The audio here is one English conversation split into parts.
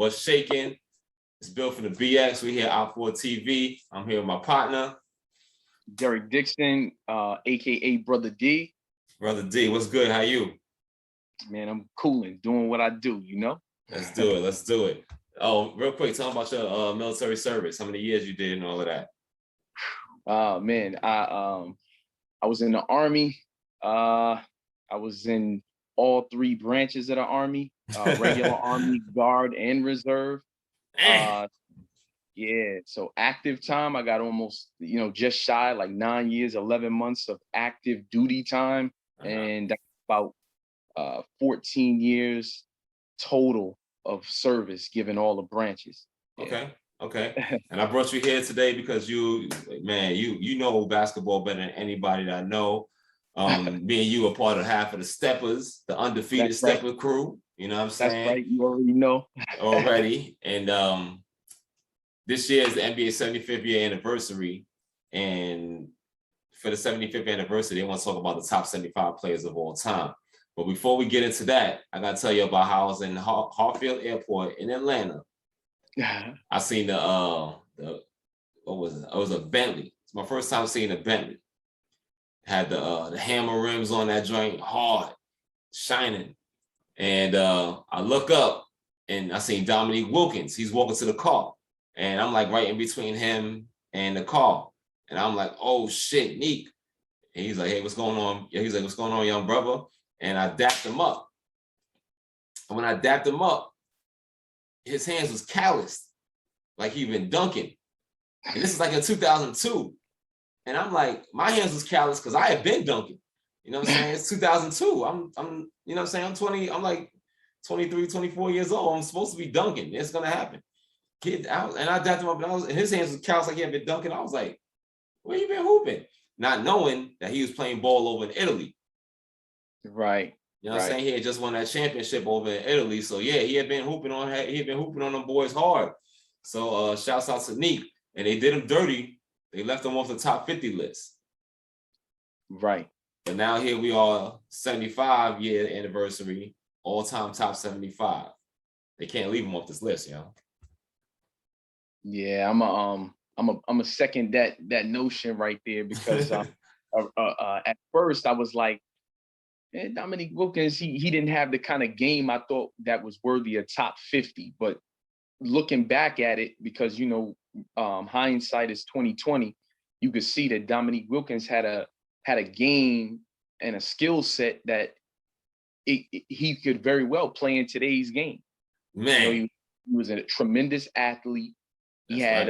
What's shaking? It's Bill from the BX. We here at Op4 TV. I'm here with my partner, Derek Dixon, aka Brother D. Brother D. What's good? How you? Man, I'm cooling, doing what I do, you know? Let's do it. Let's do it. Oh, real quick, tell me about your military service. How many years you did and all of that? Man, I was in the Army. I was in all three branches of the Army, regular Army, Guard, and Reserve. Yeah, so active time, I got almost, just shy, like 9 years, 11 months of active duty time. And that's about 14 years total of service, given all the branches. Yeah. Okay. And I brought you here today because you know basketball better than anybody that I know. Me and you are part of half of the Steppers, the undefeated Stepper crew. You know what I'm saying? That's right. You already know. Already. And this year is the NBA 75th year anniversary. And for the 75th anniversary, they want to talk about the top 75 players of all time. But before we get into that, I got to tell you about how I was in Hartfield Airport in Atlanta. I seen what was it? It was a Bentley. It's my first time seeing a Bentley. Had the hammer rims on that joint, hard, shining. And I look up and I seen Dominique Wilkins. He's walking to the car. And I'm like right in between him and the car. And I'm like, oh shit, Neek. And he's like, hey, what's going on? Yeah, he's like, what's going on, young brother? And I dapped him up. And when I dapped him up, his hands was calloused, like he'd been dunking. And this is like in 2002. And I'm like, my hands was calloused because I had been dunking. You know what I'm saying? It's 2002. I'm you know what I'm saying? I'm like 23, 24 years old. I'm supposed to be dunking. It's gonna happen. And I dapped him up, and his hands was calloused like he had been dunking. I was like, where you been hooping? Not knowing that he was playing ball over in Italy. Right. You know what I'm saying? He had just won that championship over in Italy. So yeah, he had been hooping on them boys hard. So shouts out to Neek. And they did him dirty. They left him off the top 50 list. Right. But now here we are, 75 year anniversary, all-time top 75. They can't leave him off this list, Yeah, I'm a second that notion right there, because at first I was like, Dominique Wilkins, he didn't have the kind of game I thought that was worthy of top 50. But looking back at it, because hindsight is 2020, you could see that Dominique Wilkins had a game and a skill set that he could very well play in today's game. Man, he was a tremendous athlete. He had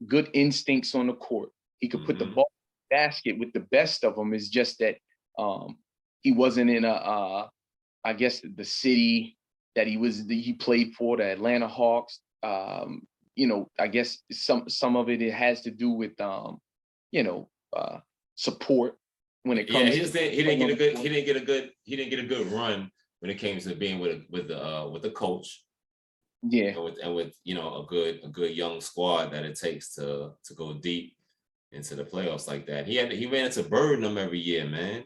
good instincts on the court. He could put the ball in the basket with the best of them. It's just that he wasn't in I guess the city that he played for, the Atlanta Hawks. I guess some of it has to do with support when it comes. He didn't get a good run when it came to being with the coach. Yeah, and with a good young squad that it takes to go deep into the playoffs like that. He ran into Birmingham every year, man.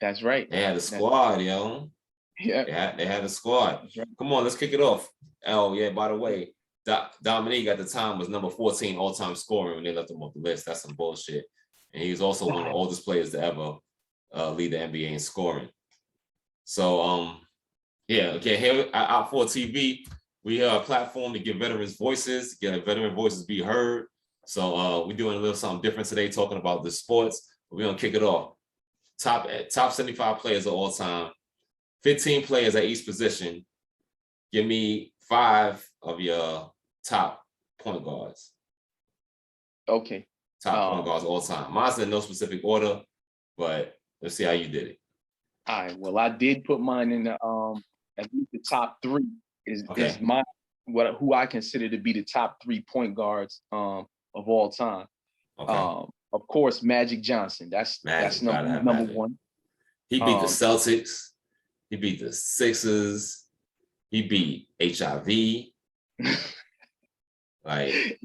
That's right. They had a squad, yo. Yeah, they had a squad. Right. Come on, let's kick it off. Oh yeah, by the way, Dominique at the time was number 14 all-time scoring when they left him off the list. That's some bullshit. And he was also one of the oldest players to ever lead the NBA in scoring. So here at Op4 TV, we have a platform to give veterans voices, get veteran voices be heard. So we're doing a little something different today, talking about the sports. We're gonna kick it off. Top 75 players of all time, 15 players at each position. Give me 5 of your top point guards. Okay. Top point guards all time. Mine's in no specific order, but let's see how you did it. All right. Well, I did put mine in the at least the top 3 is my who I consider to be the top 3 point guards of all time. Okay. Of course, Magic Johnson. That's number 1. He beat the Celtics. He beat the Sixers. He beat HIV. Like,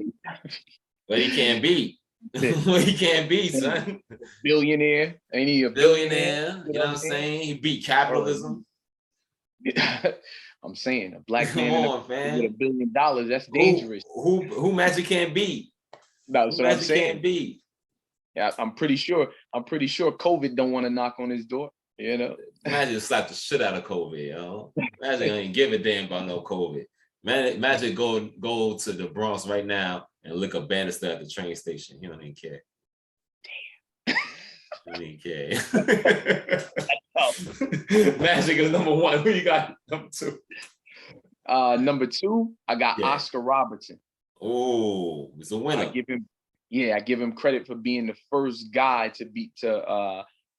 but he can't beat. He can't beat, son. Billionaire. Ain't he a billionaire? You know what I'm saying? He beat capitalism. I'm saying a black Come man on, with man. $1 billion, that's dangerous. Who Magic can't beat? That's what I'm Magic saying. can't beat. Yeah, I'm pretty sure COVID don't want to knock on his door. You know, Magic slapped the shit out of COVID, yo. Magic ain't give a damn about no COVID. Magic go to the Bronx right now and lick a banister at the train station. He don't even care. Damn. He don't even care. Magic is number one. Who you got number two? Number two, I got Oscar Robertson. Oh, he's a winner. I give him credit for being the first guy to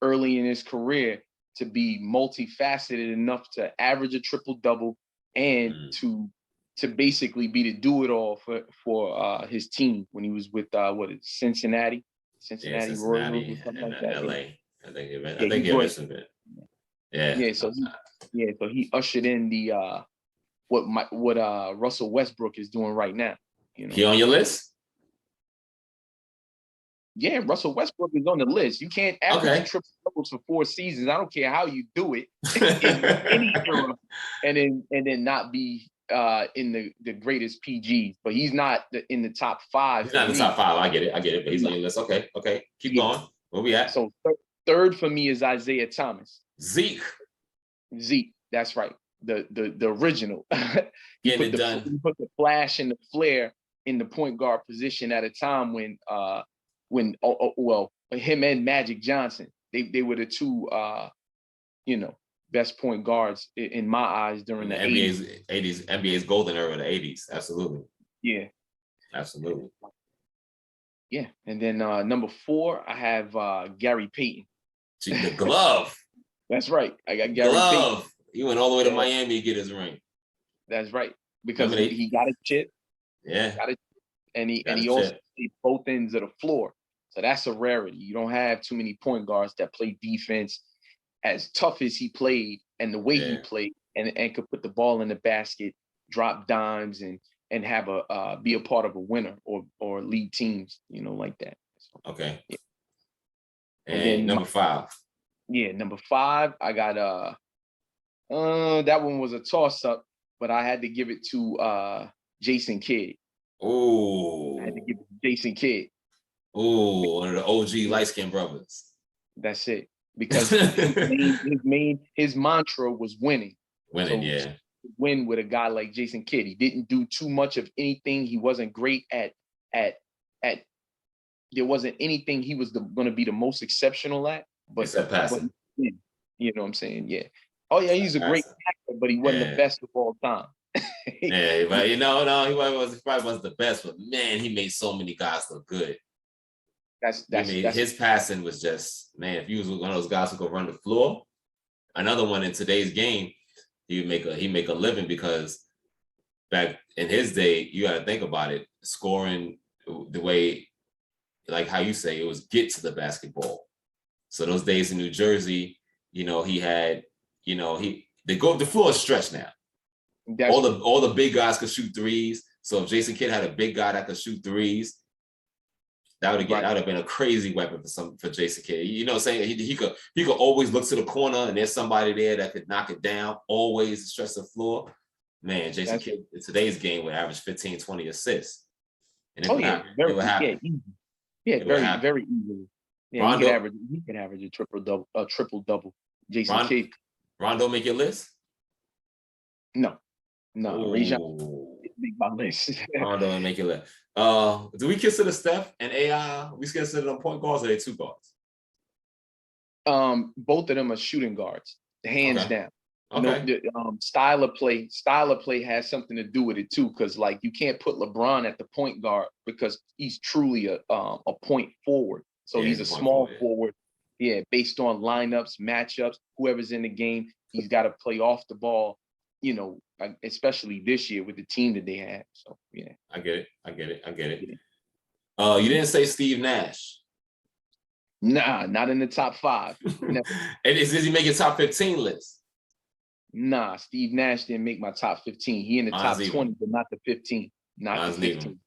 early in his career to be multifaceted enough to average a triple-double and to basically be the do-it-all for his team when he was with Cincinnati Royals or something like that. LA. I think he mentioned it. Yeah. So he ushered in the what Russell Westbrook is doing right now. You know, he on your list? Yeah, Russell Westbrook is on the list. You can't average triple doubles for 4 seasons. I don't care how you do it in any era, and then not be in the greatest PGs. But he's not in the top 5. He's not in the top 5. I get it. But he's on your list. Okay. Keep going. Where we at? So third for me is Isaiah Thomas. Zeke. That's right. The original. Getting it done. He put the flash and the flair in the point guard position at a time when him and Magic Johnson, they were the two best point guards in my eyes during the NBA's golden era of the 80s. Absolutely. Yeah. Absolutely. Yeah. And then number 4, I have Gary Payton. The glove. That's right. I got Gary Payton. He went all the way to Miami to get his ring. That's right. Because he got a chip. Yeah. And he also played both ends of the floor. So that's a rarity. You don't have too many point guards that play defense as tough as he played and the way he played and could put the ball in the basket, drop dimes and have be a part of a winner or lead teams, like that. So, okay. Yeah. And then number 5. Yeah, number 5, I got that one was a toss-up, but I had to give it to Jason Kidd. Oh. I had to give it to Jason Kidd. Oh, one of the OG light-skinned brothers. That's it. Because his mantra was winning. Win with a guy like Jason Kidd. He didn't do too much of anything. He wasn't great at there wasn't anything he was going to be the most exceptional at. But except passing. You know what I'm saying? Yeah. Oh yeah, he's a great actor, but he wasn't the best of all time. Yeah, but he probably wasn't the best, but man, he made so many guys look good. His passing was just, man, if he was one of those guys who could run the floor, another one in today's game, he'd make a living, because back in his day, you got to think about it, scoring the way, like how you say, it was get to the basketball. So those days in New Jersey, he had, the floor is stretched now. All the big guys could shoot threes. So if Jason Kidd had a big guy that could shoot threes, that would have been a crazy weapon for Jason Kidd. You know what I'm saying? He could always look to the corner and there's somebody there that could knock it down, always stretch the floor. Man, Jason Kidd in today's game would average 15, 20 assists. And very easily. Very easily. Yeah, he could average a triple double. Jason Kidd. Rondo make your list? No. Rajon make my list. Rondo and make your list. Do we consider Steph and AI? We consider them point guards, or they 2 guards? Both of them are shooting guards, hands down. Okay. Style of play has something to do with it too, because like you can't put LeBron at the point guard because he's truly a point forward. So he's a small forward. Yeah, based on lineups, matchups, whoever's in the game, he's got to play off the ball. Especially this year with the team that they have. So yeah, I get it. You didn't say Steve Nash. Nah, not in the top 5. And does he make your top 15 list? Nah, Steve Nash didn't make my top 15. He in the top 20, but not the 15. Not the 15.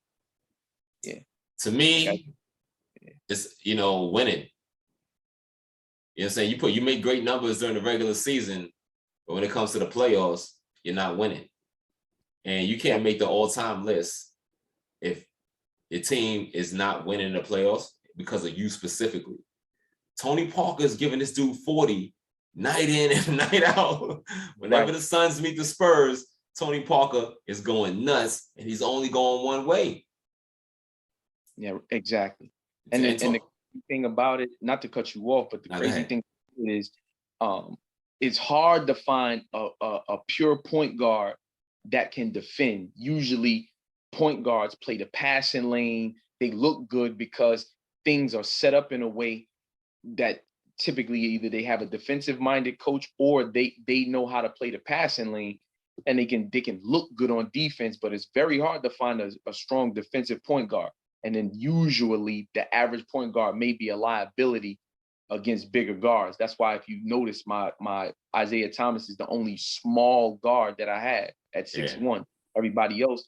Yeah. To me, it's winning. You know what I'm saying? You make great numbers during the regular season, but when it comes to the playoffs, you're not winning. And you can't make the all-time list if your team is not winning the playoffs because of you specifically. Tony Parker is giving this dude 40 night in and night out. Whenever the Suns meet the Spurs, Tony Parker is going nuts, and he's only going one way. Yeah, exactly. And the thing about it, not to cut you off, but the crazy thing is, it's hard to find a pure point guard that can defend. Usually, point guards play the passing lane. They look good because things are set up in a way that typically either they have a defensive-minded coach or they know how to play the passing lane, and they can look good on defense. But it's very hard to find a strong defensive point guard. And then usually the average point guard may be a liability against bigger guards. That's why if you notice, my Isaiah Thomas is the only small guard that I had at 6'1". Everybody else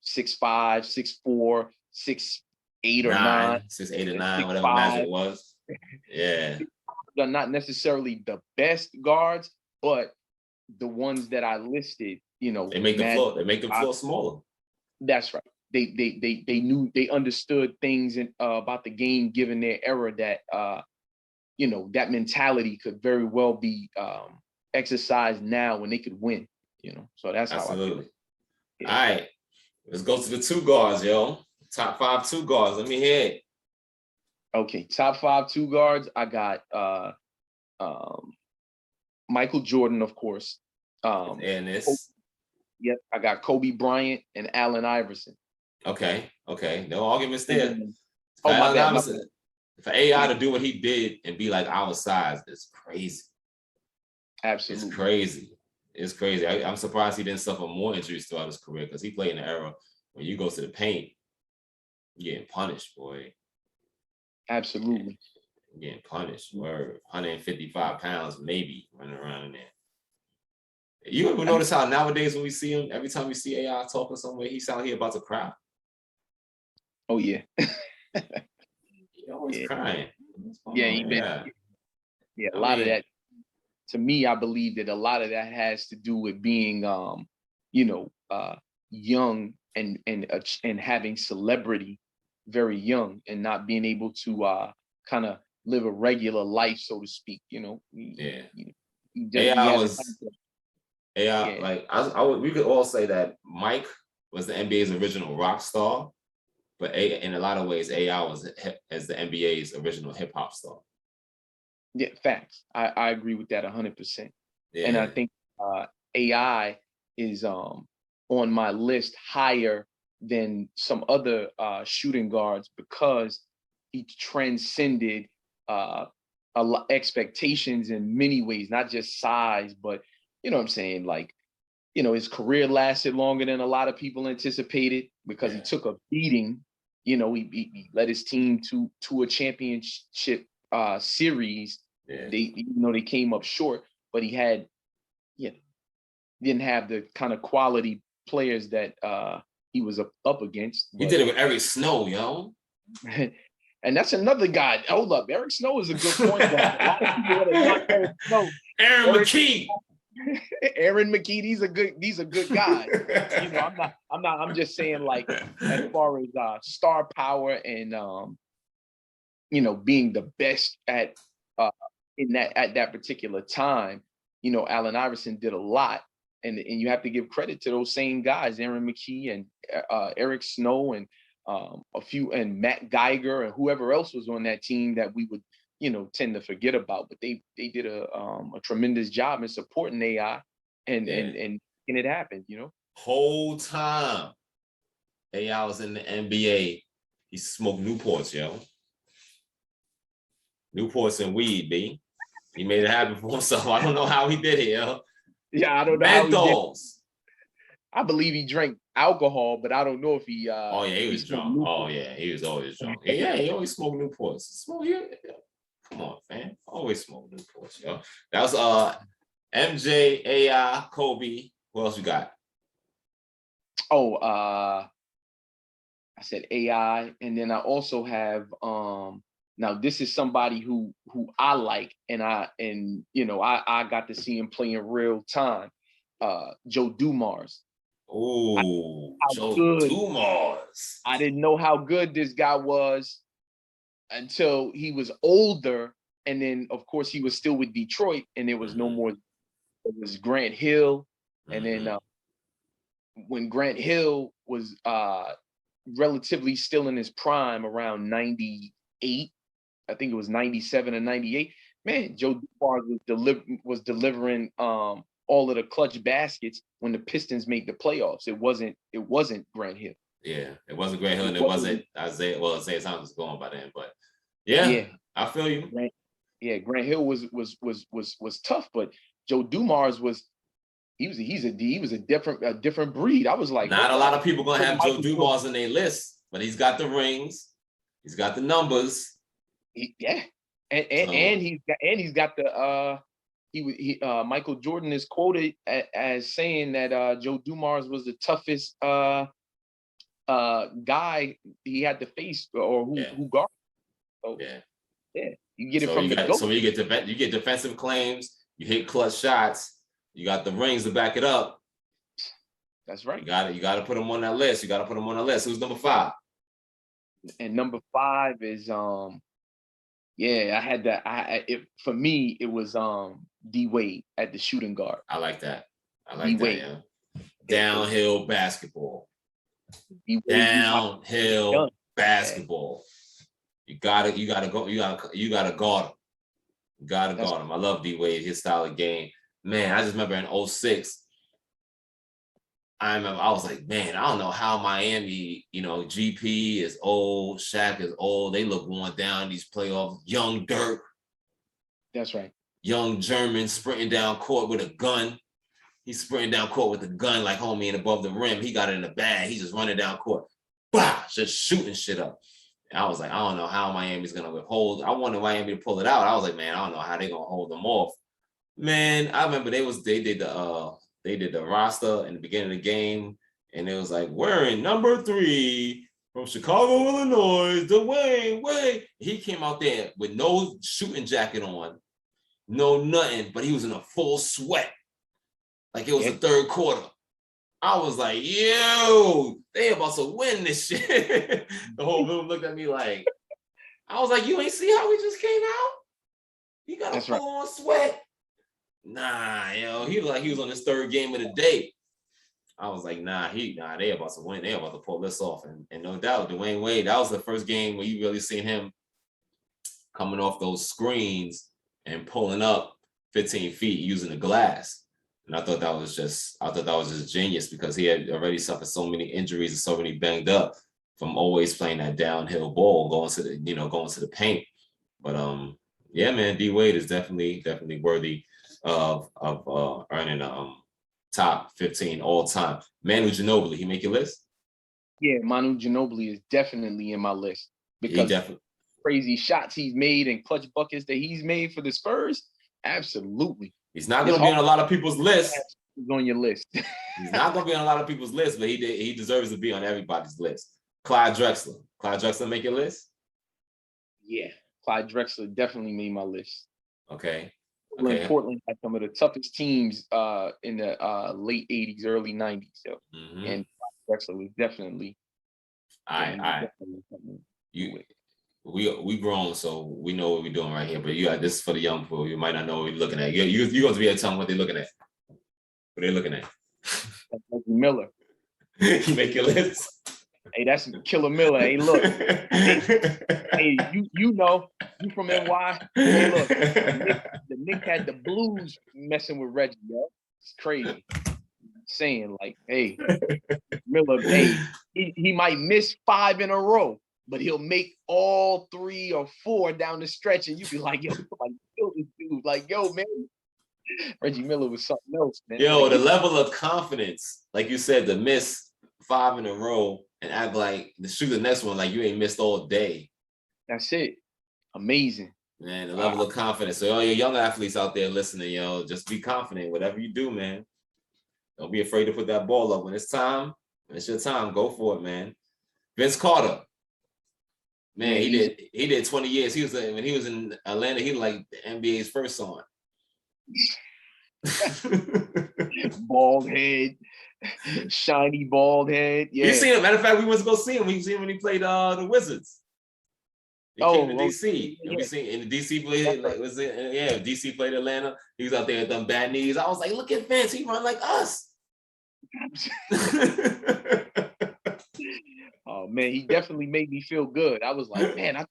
6'5", 6'4", 6'8" or 9, 6'8" or 9, whatever Magic was. Yeah, they're not necessarily the best guards, but the ones that I listed, they make the floor. They make the floor smaller. That's right. They understood things about the game given their era that that mentality could very well be exercised now when they could win. So that's absolutely how I feel. Yeah. All right, let's go to the 2 guards, yo. Top 5 2 guards. Let me hear it. Okay, top 5 2 guards. I got Michael Jordan, of course. And this. Yep, I got Kobe Bryant and Allen Iverson. Okay. No arguments there. For for AI to do what he did and be like our size is crazy. Absolutely. It's crazy. I'm surprised he didn't suffer more injuries throughout his career, because he played in an era when you go to the paint, you're getting punished, boy. Absolutely. You're getting punished. Or 155 pounds, maybe, running around in there. You ever notice how nowadays when we see him, every time we see AI talking somewhere, he sound here about to cry? Oh, yeah. He always crying. Yeah, a lot of that. To me, I believe that a lot of that has to do with being, young and having celebrity very young and not being able to kind of live a regular life, so to speak. We could all say that Mike was the NBA's original rock star, but in a lot of ways, AI was as the NBA's original hip hop star. Yeah, facts. I agree with that 100%. Yeah. And I think AI is on my list higher than some other shooting guards because he transcended expectations in many ways, not just size, but what I'm saying, like, his career lasted longer than a lot of people anticipated because he took a beating. He led his team to a championship series. Yeah. They came up short, but he had, didn't have the kind of quality players that he was up against. He did it with Eric Snow, yo. And that's another guy. Hold up, Eric Snow is a good point guard. A lot of people want to knock Eric Snow. McKee. Aaron McKee, these are good guys. I'm just saying, like, as far as star power and being the best at that particular time, Allen Iverson did a lot, and you have to give credit to those same guys, Aaron McKee and Eric Snow and a few, and Matt Geiger and whoever else was on that team that we would tend to forget about, but they did a tremendous job in supporting AI and making it happen. Whole time AI was in the NBA, he smoked Newports, yo. Newports and weed, B. He made it happen for himself. I don't know how he did it, yo. Yeah, I don't know how he did. I believe he drank alcohol, but I don't know if he. Oh yeah, he was drunk. Oh yeah, he was always drunk. Yeah, he always smoked Newports. Come on, fam. Always smoke Newports, yo. That was MJ, AI, Kobe. Who else you got? Oh, I said AI, and then I also have now this is somebody who I like, and I got to see him play in real time. Joe Dumars. Oh, Joe good. Dumars. I didn't know how good this guy was until he was older. And then, of course, he was still with Detroit, and there was no more. It was Grant Hill. And then when Grant Hill was relatively still in his prime around 98, I think it was 97 and 98, man, Joe Dumars was delivering all of the clutch baskets when the Pistons made the playoffs. It wasn't Grant Hill. Yeah, it wasn't Grant Hill, and it wasn't Isaiah. Well, Isaiah Thomas was going by then, but yeah, I feel you. Grant Hill was tough, but Joe Dumars was a different breed. I was like, not a lot of people gonna have Joe Dumars in their list, but he's got the rings, he's got the numbers. He's got the Michael Jordan is quoted as saying that Joe Dumars was the toughest guy he had to face or who guarded. So, you get it from the GOAT. So you get defensive claims, you hit clutch shots, you got the rings to back it up. That's right. You got to put him on that list. Who's number 5? And number 5 is for me it was D Wade at the shooting guard. I like that. Yeah. Downhill basketball. Downhill basketball. You gotta guard him. You gotta guard him. I love D Wade, his style of game. Man, I just remember in 06, I was like, man, I don't know how Miami, GP is old, Shaq is old. They look worn down these playoffs. Young Dirk. That's right. Young German sprinting down court with a gun. He's sprinting down court with a gun like homie and above the rim. He got it in the bag. He's just running down court. Bah, just shooting shit up. And I was like, I don't know how Miami's going to withhold. I wanted Miami to pull it out. I was like, man, I don't know how they're going to hold them off. Man, I remember they did the roster in the beginning of the game, and it was like, wearing number 3 from Chicago, Illinois, Dwayne Wade. He came out there with no shooting jacket on, no nothing, but he was in a full sweat. Like it was the third quarter. I was like, yo, they about to win this shit. The whole room looked at me like, I was like, you ain't see how we just came out? He got a full-on sweat. Nah, he was on his 3rd game of the day. I was like, they about to win. They about to pull this off. And no doubt, Dwayne Wade, that was the first game where you really seen him coming off those screens and pulling up 15 feet using the glass. And I thought that was just genius because he had already suffered so many injuries and so many banged up from always playing that downhill ball, going to the paint. But yeah, man, D Wade is definitely worthy of earning a top 15 all time. Manu Ginobili, he make your list? Yeah, Manu Ginobili is definitely in my list because crazy shots he's made and clutch buckets that he's made for the Spurs. Absolutely. He's not going to be on a lot of people's list. He's on your list. He's not going to be on a lot of people's list, but he deserves to be on everybody's list. Clyde Drexler. Clyde Drexler make your list? Yeah, Clyde Drexler definitely made my list. Okay. Portland had some of the toughest teams in the late 80s, early 90s. So, and Clyde Drexler was definitely. We grown, so we know what we're doing right here. But this is for the young people. You might not know what you're looking at. You're going to be able to tell them what they're looking at. What they're looking at. Reggie Miller. You make your list. Hey, that's Killer Miller. Hey, look. Hey, you know, you from NY. Hey, look. The Knicks had the Blues messing with Reggie, yo. It's crazy. Saying like, hey, Miller, hey, he might miss 5 in a row, but he'll make all 3 or 4 down the stretch, and you be like, yo, somebody kill this dude. Like, yo, man. Reggie Miller was something else, man. Yo, the level of confidence, like you said, to miss 5 in a row and act like to shoot the next one like you ain't missed all day. That's it. Amazing. Man, the level of confidence. So all your young athletes out there listening, yo, just be confident. Whatever you do, man. Don't be afraid to put that ball up. When it's time, when it's your time, go for it, man. Vince Carter. Man, he did 20 years. When he was in Atlanta, he was like the NBA's first son. bald head, shiny bald head. Yeah. You seen him? Matter of fact, we went to go see him. We seen him when he played the Wizards. He came to DC, and we seen in the DC play. Like, was it? Yeah, DC played Atlanta. He was out there with them bad knees. I was like, look at Vince. He run like us. Oh man, he definitely made me feel good. I was like, man, I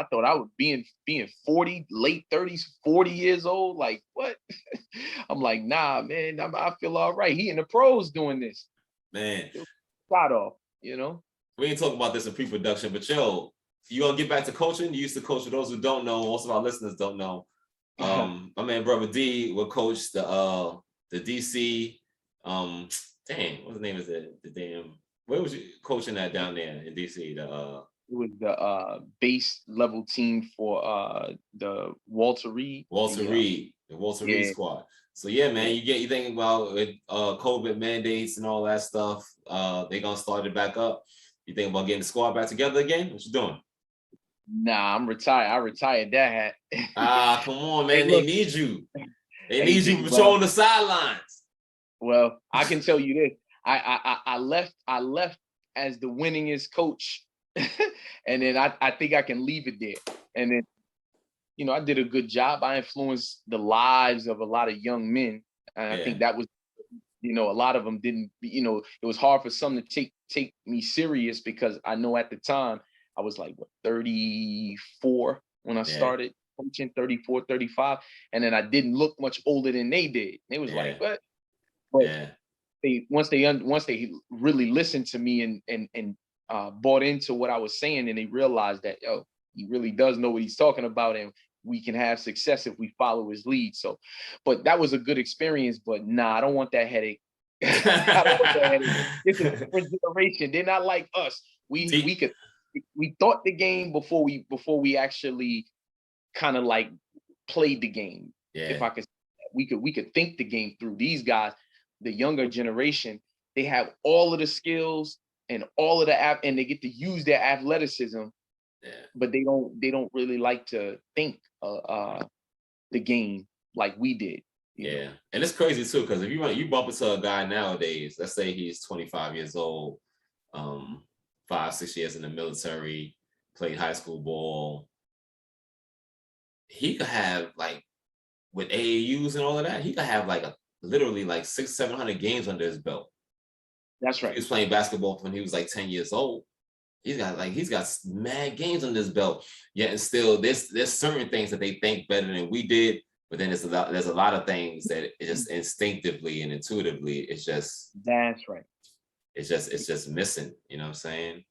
thought I would being 40, late 30s, 40 years old. Like what? I'm like, nah, man, I feel all right. He in the pros doing this. Man, shot off, you know. We ain't talking about this in pre-production, but yo, you gonna get back to coaching? You used to coach. For those who don't know, most of our listeners don't know. My man, brother D, will coach the DC. Dang, what the name is it? The damn. Where was you coaching at down there in DC? It was the base level team for the Walter Reed. The Walter Reed squad. So yeah, man, you think about with COVID mandates and all that stuff. They gonna start it back up. You think about getting the squad back together again? What you doing? Nah, I'm retired. I retired that hat. Come on, man. They need you. They need you patrolling the sidelines. Well, I can tell you this. I left as the winningest coach. And then I think I can leave it there. And then, you know, I did a good job. I influenced the lives of a lot of young men. And I think that was, you know, a lot of them didn't, you know, it was hard for some to take me serious because I know at the time I was like, what, 34 when I started coaching, 34, 35. And then I didn't look much older than they did. They was like, what? But once they really listened to me and bought into what I was saying, and they realized that, yo, he really does know what he's talking about, and we can have success if we follow his lead. So, but that was a good experience. But nah, I don't want that headache. I don't want that headache. It's a different generation. They're not like us. We thought the game before we actually kind of like played the game. If I could, we could think the game through. These guys, the younger generation, they have all of the skills and all of the and they get to use their athleticism, but they don't really like to think the game like we did. You know? And it's crazy too, because if you bump into a guy nowadays, let's say he's 25 years old, 5-6 years in the military, played high school ball, he could have, like, with AAUs and all of that, he could have like literally like 600-700 games under his belt. That's right. He was playing basketball when he was like 10 years old. He's got mad games under his belt. Yet and still, there's certain things that they think better than we did. But then there's a lot of things that it just instinctively and intuitively, it's just. That's right. It's just missing. You know what I'm saying?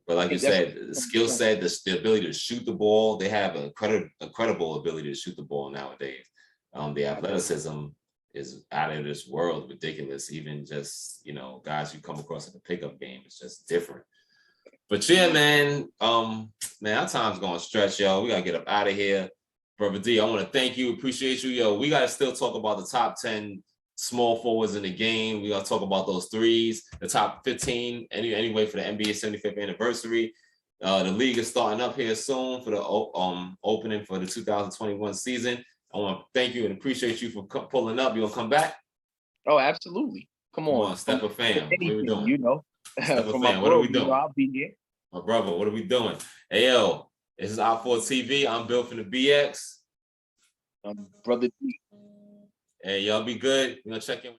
But like you said, the skill set, the ability to shoot the ball, they have a credible ability to shoot the ball nowadays. The athleticism is out of this world, ridiculous. Even just, you know, guys you come across in the pickup game, it's just different. But yeah, man, our time's gonna stretch, yo. We gotta get up out of here. Brother D, I want to thank you, appreciate you, yo. We gotta still talk about the top 10 small forwards in the game. We gotta talk about those threes, the top 15, anyway, for the NBA 75th anniversary. The league is starting up here soon for the opening for the 2021 season. I want to thank you and appreciate you for pulling up. You gonna come back? Oh, absolutely. Come on, Step of fam. What are we doing? You know, Step of fam. What are we doing? You know, I'll be here. My brother, what are we doing? Hey, yo, this is Op4 TV. I'm Bill from the BX. Brother D. Hey, y'all be good. We're gonna check in.